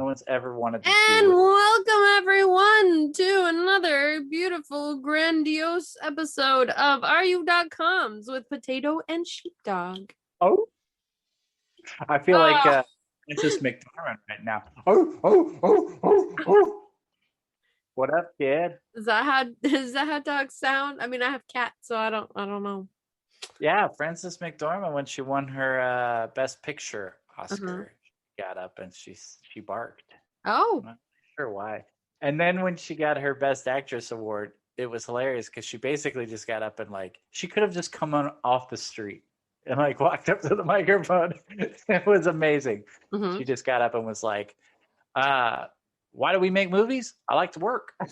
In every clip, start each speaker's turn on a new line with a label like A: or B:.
A: No one's ever wanted to
B: And
A: do it.
B: welcome everyone to another beautiful, grandiose episode of RU.coms with Potato and Sheepdog.
A: Oh, I feel like
B: Ah,
A: Princess McDormand right now. Oh. What up, kid?
B: is that how dogs sound? I mean, I have cats, so I don't know.
A: Yeah, Frances McDormand, when she won her Best Picture
B: Uh-huh.
A: Oscar, she got up and she barked. I'm
B: Oh,
A: not sure why. And then when she got her Best Actress award, it was hilarious because she basically just got up and she could have just come on off the street and walked up to the microphone. It was amazing.
B: mm-hmm.
A: She just got up and was like, uh, "Why do we make movies? I like to work. I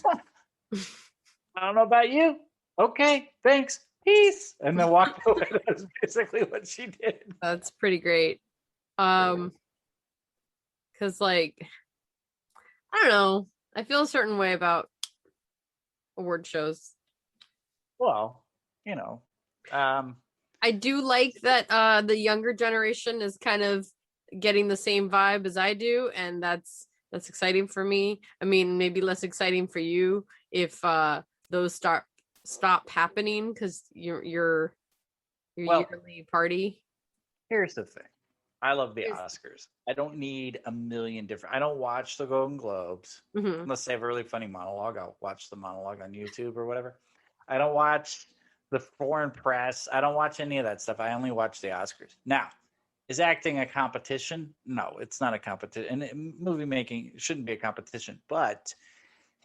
A: don't know about you. Okay, thanks, peace," and then walked away. That's basically what she did.
B: That's pretty great. Um, because I don't know, I feel a certain way about award shows.
A: Well, you know, um,
B: I do like that the younger generation is kind of getting the same vibe as I do, and that's exciting for me. I mean, maybe less exciting for you if those stop happening because your
A: well,
B: yearly party.
A: here's the thing. I love the Oscars. I don't need a million different. I don't watch the Golden Globes
B: Mm-hmm.
A: unless they have a really funny monologue. I'll watch the monologue on YouTube or whatever. I don't watch the foreign press. I don't watch any of that stuff. I only watch the Oscars. Now, is acting a competition? No, it's not a competition. And movie making shouldn't be a competition. But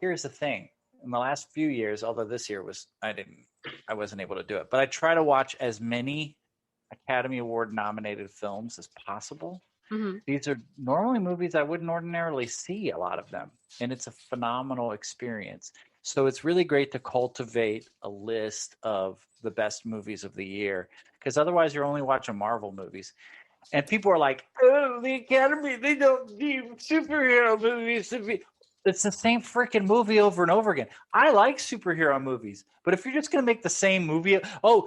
A: here's the thing. In the last few years, although this year I wasn't able to do it, but I try to watch as many Academy Award nominated films as possible.
B: Mm-hmm.
A: These are normally movies I wouldn't ordinarily see, a lot of them, and it's a phenomenal experience. So it's really great to cultivate a list of the best movies of the year, because otherwise you're only watching Marvel movies. And people are like, "Oh, the Academy, they don't deem superhero movies to be." It's the same freaking movie over and over again. I like superhero movies, but if you're just going to make the same movie, oh,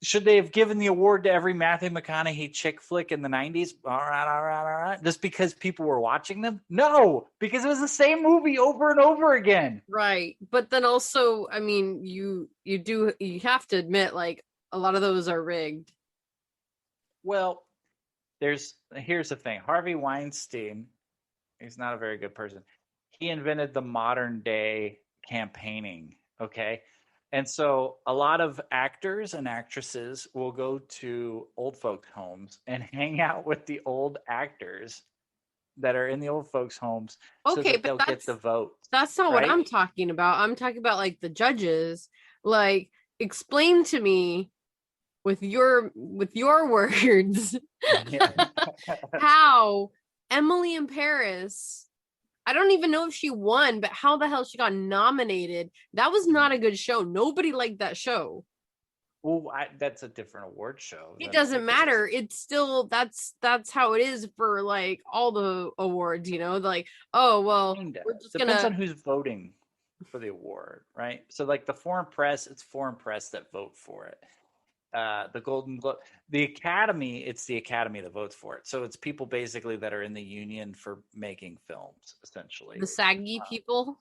A: should they have given the award to every Matthew McConaughey chick flick in the 90s? All right. Just because people were watching them? No, because it was the same movie over and over again.
B: Right, but then also, I mean, you have to admit, like, a lot of those are rigged.
A: Well, here's the thing. Harvey Weinstein, he's not a very good person. He invented the modern day campaigning, okay? And so a lot of actors and actresses will go to old folks' homes and hang out with the old actors that are in the old folks' homes so
B: Okay,
A: that
B: but
A: they'll get
B: that's
A: the votes,
B: That's not what
A: right?
B: I'm talking about. I'm talking about like the judges. Like, explain to me with your words
A: Yeah.
B: how Emily in Paris, I don't even know if she won, but how the hell she got nominated. That was not a good show. Nobody liked that show.
A: Well, that's a different award show
B: It
A: than
B: doesn't
A: it is.
B: matter. It's still that's how it is for like all the awards, like, oh well,
A: Kinda.
B: we're just
A: Depends
B: gonna.
A: on who's voting for the award, right? So like the foreign press, it's foreign press that vote for it. The Golden Globe, the Academy, it's the Academy that votes for it. So it's people basically that are in the union for making films, essentially.
B: The saggy people.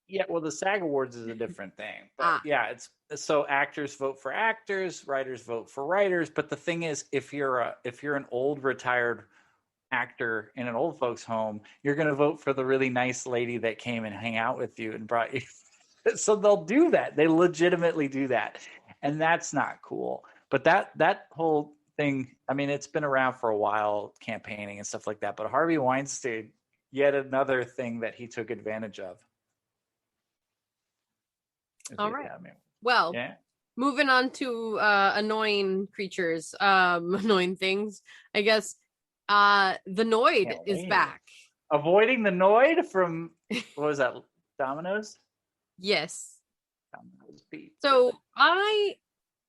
A: Yeah, well, the SAG Awards is a different thing, but
B: Ah,
A: yeah, it's so actors vote for actors, writers vote for writers. But the thing is, if you're an old retired actor in an old folks home, you're going to vote for the really nice lady that came and hang out with you and brought you. So they'll do that. They legitimately do that, and that's not cool. But that whole thing, I mean, it's been around for a while, campaigning and stuff like that. But Harvey Weinstein, yet another thing that he took advantage of, is the
B: all right.
A: Academy.
B: Well,
A: Yeah.
B: moving on to annoying creatures, annoying things. I guess the Noid
A: Can't
B: is
A: wait.
B: back.
A: Avoiding the Noid from, what was that? Domino's.
B: Yes.
A: Domino's Pizza.
B: So I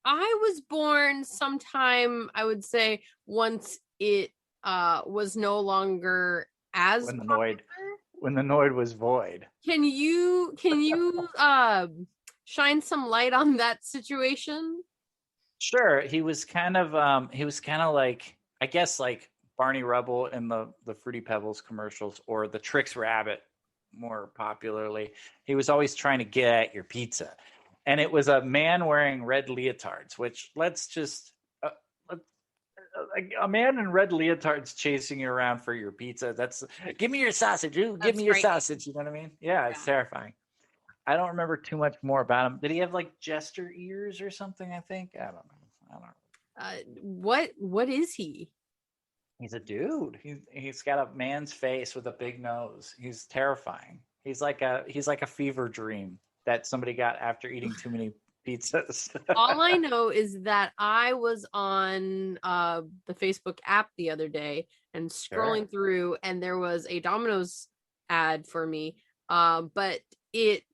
B: was born sometime, I would say, once it was no longer as
A: When the
B: popular.
A: Noid was void.
B: Can you shine some light on that situation?
A: Sure, he was kind of like, I guess, like Barney Rubble in the Fruity Pebbles commercials, or the Trix Rabbit more popularly. He was always trying to get at your pizza. And it was a man wearing red leotards, which let's just a man in red leotards chasing you around for your pizza. That's give me your sausage. Ooh, give
B: That's
A: me your
B: frightening.
A: sausage. You know what I mean? Yeah, it's
B: Yeah.
A: terrifying. I don't remember too much more about him. Did he have like jester ears or something? I think I don't know. I don't know.
B: What is he?
A: He's a dude. He's got a man's face with a big nose. He's terrifying. He's like a fever dream that somebody got after eating too many pizzas.
B: All I know is that I was on the Facebook app the other day and scrolling
A: Sure.
B: through, and there was a Domino's ad for me. But it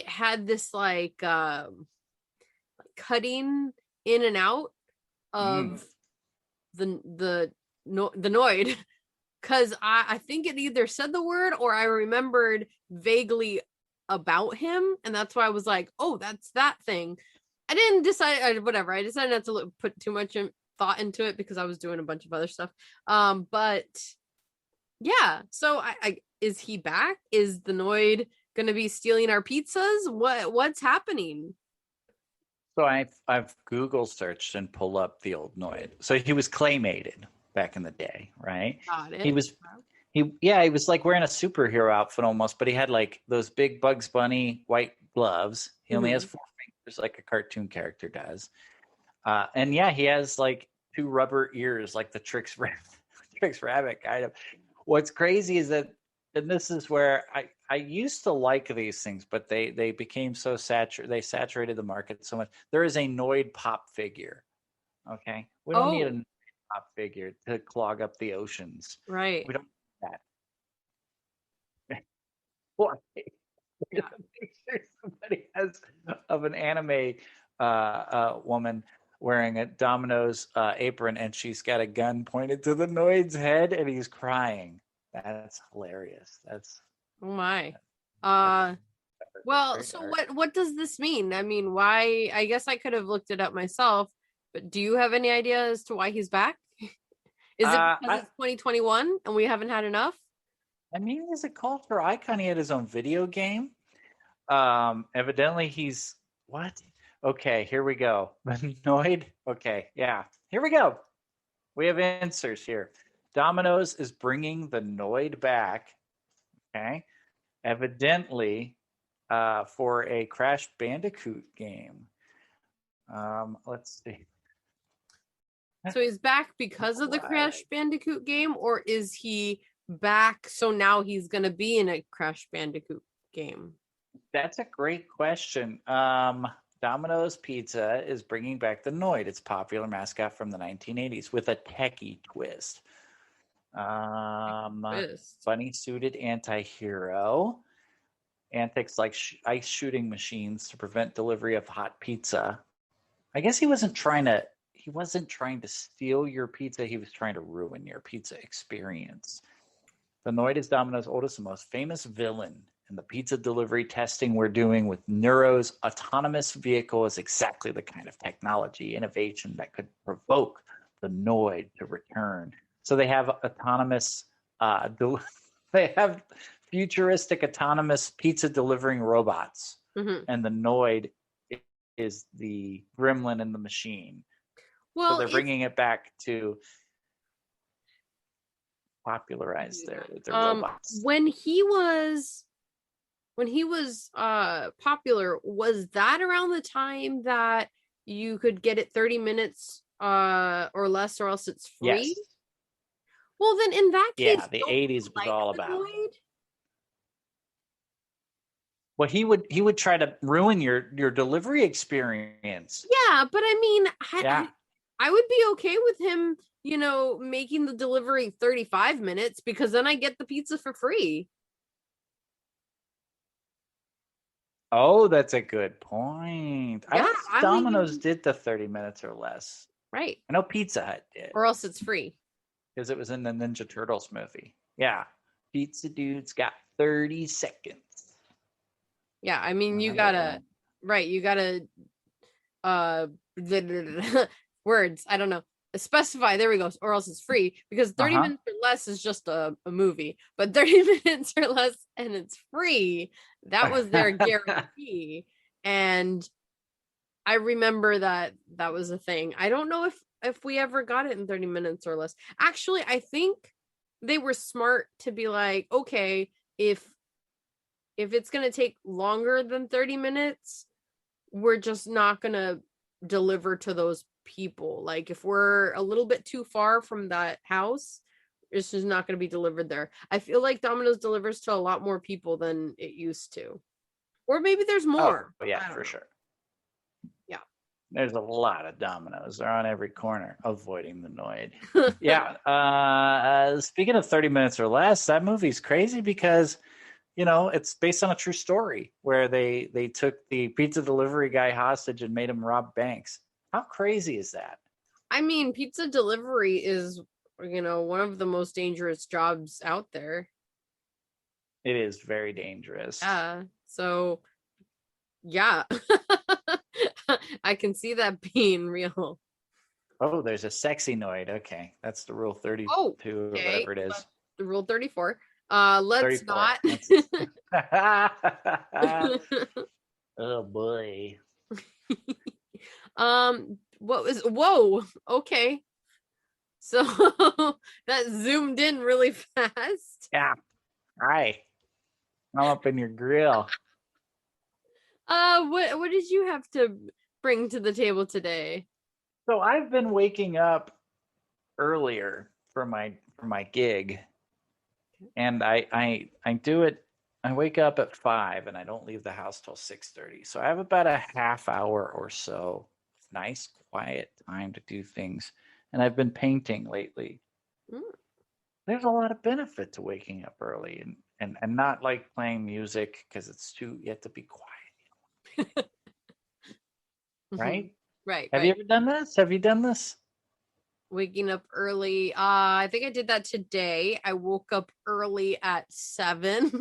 B: had this like cutting in and out
A: Mm.
B: of the Noid, because I think it either said the word or I remembered vaguely about him, and that's why I was like, oh, that's that thing. I didn't decide, whatever. I decided not to put too much thought into it because I was doing a bunch of other stuff. But yeah, so I is he back? Is the Noid gonna be stealing our pizzas? What's happening?
A: So I've Google searched and pull up the old Noid. So he was claymated back in the day, right?
B: Got
A: He
B: it.
A: was he was like wearing a superhero outfit almost, but he had like those big Bugs Bunny white gloves. He only has
B: Mhm.
A: 4 fingers like a cartoon character does. And yeah, he has like 2 rubber ears like the Trix Rabbit kind of. What's crazy is that, and this is where I used to like these things, but they became so saturated. They saturated the market so much. There is a Noid pop figure. Okay, we don't need a
B: Oh,
A: Noid pop figure to clog up the oceans.
B: right.
A: We don't need that. Why?
B: Yeah.
A: Picture somebody has of an anime woman wearing a Domino's apron, and she's got a gun pointed to the Noid's head, and he's crying. That's hilarious.
B: Oh my.
A: That's
B: Uh well,
A: very
B: so
A: dark.
B: what does this mean? I mean, why I guess I could have looked it up myself, but do you have any idea as to why he's back? Is it because
A: I
B: it's 2021 and we haven't had enough?
A: I mean, he's a culture icon. He had his own video game. Evidently, he's what? Okay, here we go. Noid. Okay, yeah, here we go. We have answers here. Domino's is bringing the Noid back. Okay, evidently, for a Crash Bandicoot game. Let's see.
B: So he's back because of the
A: Why?
B: Crash Bandicoot game, or is he back so now he's gonna be in a Crash Bandicoot game?
A: That's a great question. Domino's Pizza is bringing back the Noid, its popular mascot from the 1980s, with a techie twist. Um,
B: Twist.
A: Bunny suited anti hero. Antics like ice shooting machines to prevent delivery of hot pizza. I guess he wasn't trying to steal your pizza, he was trying to ruin your pizza experience. The Noid is Domino's oldest and most famous villain, and the pizza delivery testing we're doing with Neuro's autonomous vehicle is exactly the kind of technology innovation that could provoke the Noid to return. So they have autonomous, they have futuristic autonomous pizza delivering robots,
B: Mm-hmm.
A: and the Noid is the gremlin in the machine. So
B: Well,
A: they're
B: if
A: bringing it back to popularize
B: yeah.
A: their robots.
B: When he was popular, was that around the time that you could get it 30 minutes or less, or else it's free?
A: Yes.
B: Well, then in that
A: Yeah,
B: case,
A: the
B: don't you
A: 80s was
B: like
A: all
B: the
A: about.
B: Noid?
A: Well, he would try to ruin your delivery experience.
B: Yeah, but I mean,
A: Yeah.
B: I would be okay with him, making the delivery 35 minutes because then I get the pizza for free.
A: Oh, that's a good point. I
B: Yeah,
A: don't think
B: I
A: Domino's
B: mean,
A: did the 30 minutes or less.
B: right.
A: I know Pizza Hut did
B: Or else it's free.
A: because it was in the Ninja Turtles movie. Yeah. Pizza Dude's got 30 seconds.
B: Yeah, I mean,
A: I don't
B: you gotta uh words, I don't know. specify, there we go, or else it's free, because 30
A: Uh-huh.
B: minutes or less is just a movie, but 30 minutes or less and it's free, that was their guarantee. And I remember that was a thing. I don't know if we ever got it in 30 minutes or less. Actually, I think they were smart to be like, okay, if it's going to take longer than 30 minutes, we're just not going to deliver to those people. Like if we're a little bit too far from that house, it's just not going to be delivered there. I feel like Domino's delivers to a lot more people than it used to. Or maybe there's more.
A: Oh, yeah, for sure.
B: Yeah.
A: There's a lot of Domino's. They're on every corner, avoiding the Noid. Yeah. Speaking of 30 minutes or less, that movie's crazy because, it's based on a true story where they took the pizza delivery guy hostage and made him rob banks. How crazy is that?
B: I mean, pizza delivery is, one of the most dangerous jobs out there.
A: It is very dangerous.
B: Yeah. So, yeah. I can see that being real.
A: Oh, there's a sexy Noid. Okay. That's the rule 32
B: Okay.
A: or whatever it is.
B: The rule 34. Let's
A: 34.
B: not.
A: Oh boy.
B: What was, whoa, okay. So that zoomed in really fast.
A: Yeah. Hi. I'm up in your grill.
B: What did you have to bring to the table today?
A: So I've been waking up earlier for my gig. And I do it. I wake up at 5 and I don't leave the house till 6:30. So I have about a half hour or so nice quiet time to do things. And I've been painting lately. There's a lot of benefit to waking up early and not like playing music because you have to be quiet. Right?
B: Right.
A: Have you ever done this? Have you done this?
B: Waking up early. I think I did that today. I woke up early at 7.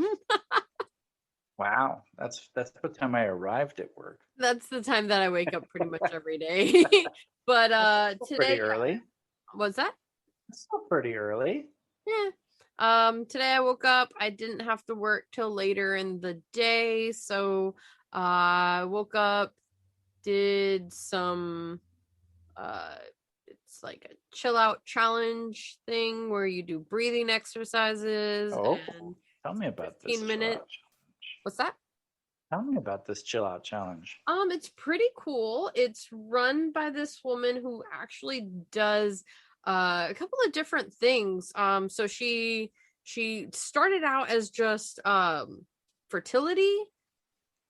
A: Wow. That's what time I arrived at work.
B: That's the time that I wake up pretty much every day. But today,
A: pretty early.
B: What's that?
A: It's still pretty early.
B: Yeah. Today I woke up. I didn't have to work till later in the day, so I woke up, did some it's like a chill out challenge thing where you do breathing exercises.
A: Oh,
B: and
A: tell me about this
B: 15 minutes. What's that?
A: Tell me about this chill out challenge.
B: It's pretty cool. It's run by this woman who actually does a couple of different things. So she started out as just fertility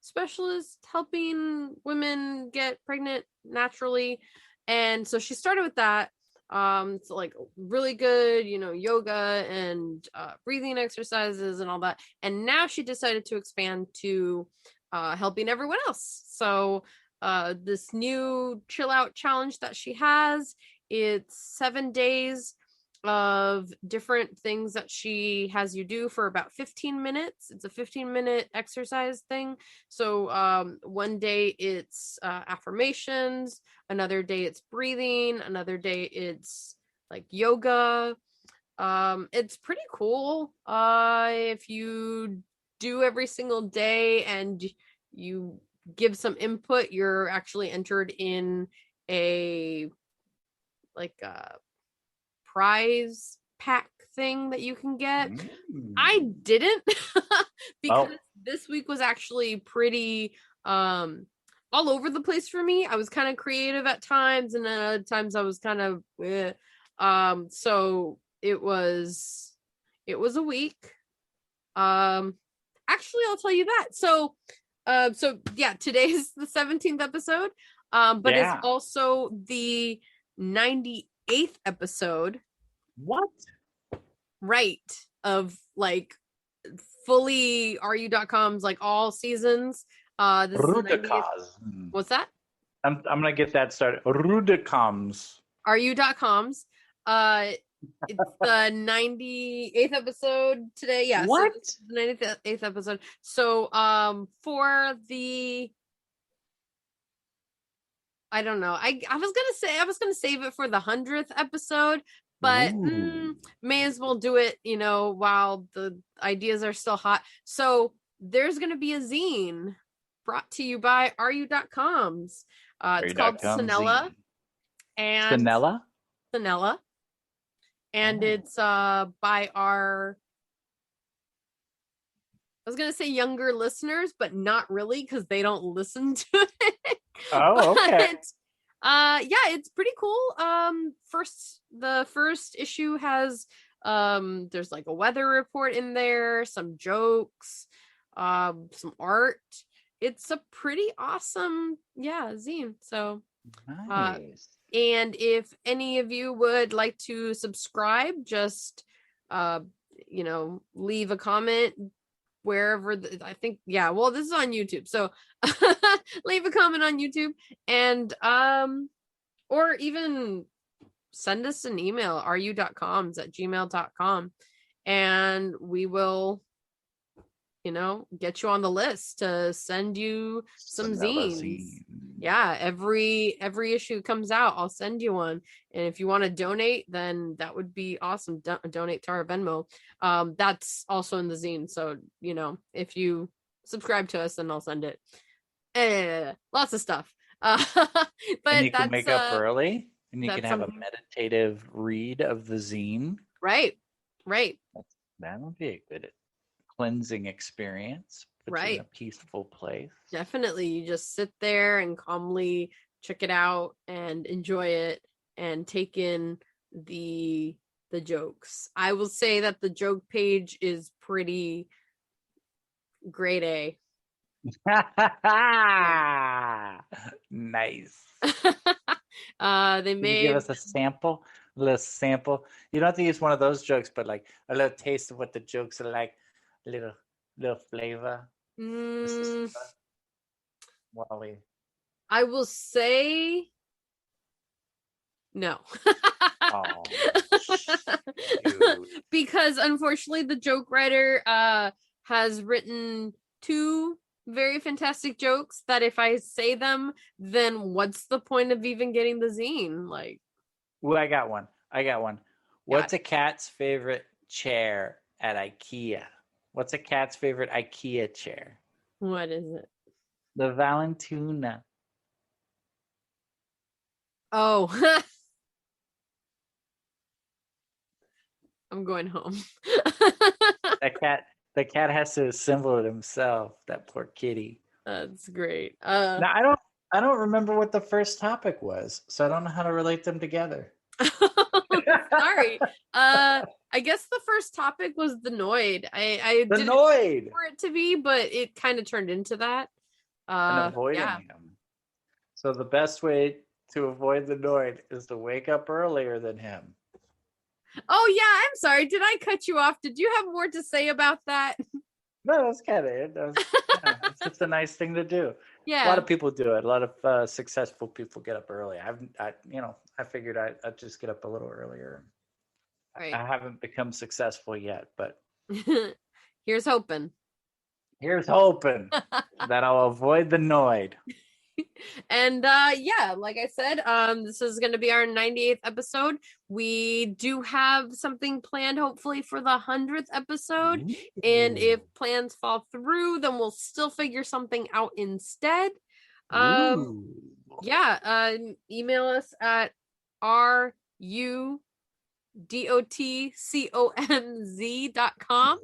B: specialist, helping women get pregnant naturally. And so she started with that. It's like really good, yoga and breathing exercises and all that. And now she decided to expand to helping everyone else. So this new chill out challenge that she has, it's 7 days of different things that she has you do for about 15 minutes. It's a 15-minute exercise thing. So one day it's affirmations, another day it's breathing, another day it's like yoga. It's pretty cool. If you do every single day and you give some input, you're actually entered in a prize pack thing that you can get. I didn't because this week was actually pretty all over the place for me. I was kind of creative at times, and then other times I was kind of so it was a week. Actually, I'll tell you that. So yeah, today's the 17th episode. But it's also the 98th episode.
A: What?
B: Right. Of like fully RU.com's like all seasons. This is what's that?
A: I'm gonna get that started. RU.com's.
B: RU.com's. It's the 98th episode today. Yeah.
A: What?
B: So the 98th episode. So for the I don't know. I was gonna say I was gonna save it for the 100th episode, but
A: Ooh.
B: may as well do it, while the ideas are still hot. So there's gonna be a zine brought to you by RU.coms. It's called
A: Are.com
B: Ssn3Ep
A: Z.
B: and
A: Vanilla?
B: Ssn3Ep, and
A: Oh.
B: it's by our, I was gonna say younger listeners, but not really because they don't listen to it.
A: Oh, okay.
B: But yeah, it's pretty cool. The first issue has there's like a weather report in there, some jokes, some art. It's a pretty awesome, zine. So
A: Nice.
B: and if any of you would like to subscribe, just leave a comment wherever I think, well, this is on YouTube, so leave a comment on YouTube, and or even send us an email, ru.coms@gmail.com, and we will get you on the list to send you some
A: Vanilla
B: zines.
A: zine.
B: Yeah, every issue comes out, I'll send you one. And if you want to donate, then that would be awesome. Donate to our Venmo. That's also in the zine. So, if you subscribe to us, then I'll send it. Lots of stuff. But
A: And you can
B: that's
A: wake up early and you can have
B: something.
A: a meditative read of the zine.
B: Right.
A: That would be a good cleansing experience. Put you in a peaceful place.
B: Definitely. You just sit there and calmly check it out and enjoy it and take in the jokes. I will say that the joke page is pretty grade A.
A: Nice.
B: They
A: Can you give us a sample? A little sample. You don't have to use one of those jokes, but like a little taste of what the jokes are like. A little flavor. Wally.
B: I will say no.
A: Oh,
B: because unfortunately the joke writer has written 2 very fantastic jokes that if I say them, then what's the point of even getting the zine? Like,
A: well, I got one. What's a cat's favorite chair at IKEA? What's a cat's favorite IKEA chair?
B: What is it?
A: The Valentuna.
B: Oh. I'm going home.
A: The cat has to assemble it himself. That poor kitty.
B: That's great.
A: Now I don't remember what the first topic was, so I don't know how to relate them together.
B: Sorry. I guess the first topic was the Noid. I
A: the
B: didn't
A: Noid
B: for it to be, but it kind of turned into that.
A: And avoiding him. So the best way to avoid the Noid is to wake up earlier than him.
B: Oh yeah, I'm sorry. Did I cut you off? Did you have more to say about that?
A: No, that's kind of it. It's just a nice thing to do.
B: Yeah,
A: a lot of people do it. A lot of successful people get up early. I figured I'd just get up a little earlier. Right. I haven't become successful yet, but
B: here's hoping.
A: Here's hoping that I'll avoid the Noid.
B: And like I said, this is going to be our 98th episode. We do have something planned hopefully for the 100th episode. Ooh. And if plans fall through, then we'll still figure something out instead. Email us at rudotcomz.com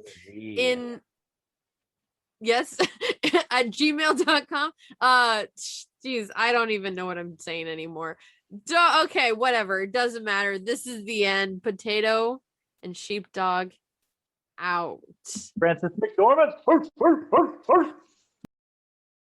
B: at gmail.com. Geez, I don't even know what I'm saying anymore. Okay, whatever. It doesn't matter. This is the end. Potato and sheepdog out.
A: Francis McDormand.